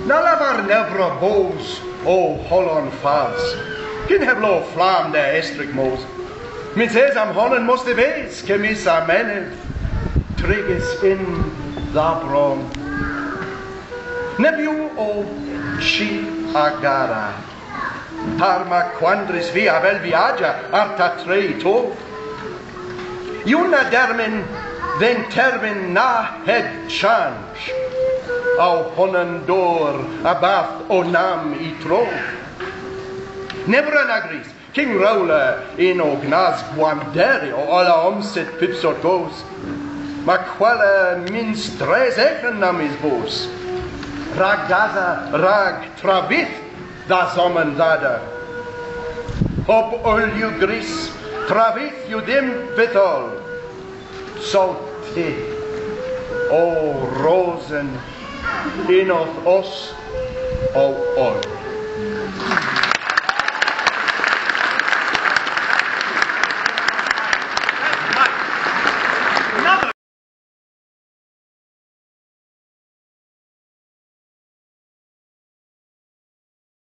Na lavar nevra boos, o Holland fals. Gyn heb lo flam der estrik moos. Min says am honnen moste wees, kemis a menev. Triges in da bron. Nebiu o chi agara. Parma quandris via vel viagia arta trei to. Iuna dermin ven termin na head change. Au honnen dor abath o nam I tro. Nebra nagris, King Rowler in o gnas guanderi o alla omset pipsot goes. Ma quale min stres echen nam is bos. Rag daza, rag travith da sommen dada. Hop olju gris, travith ju dim vitol. So te, o rosen, in of os, o ol.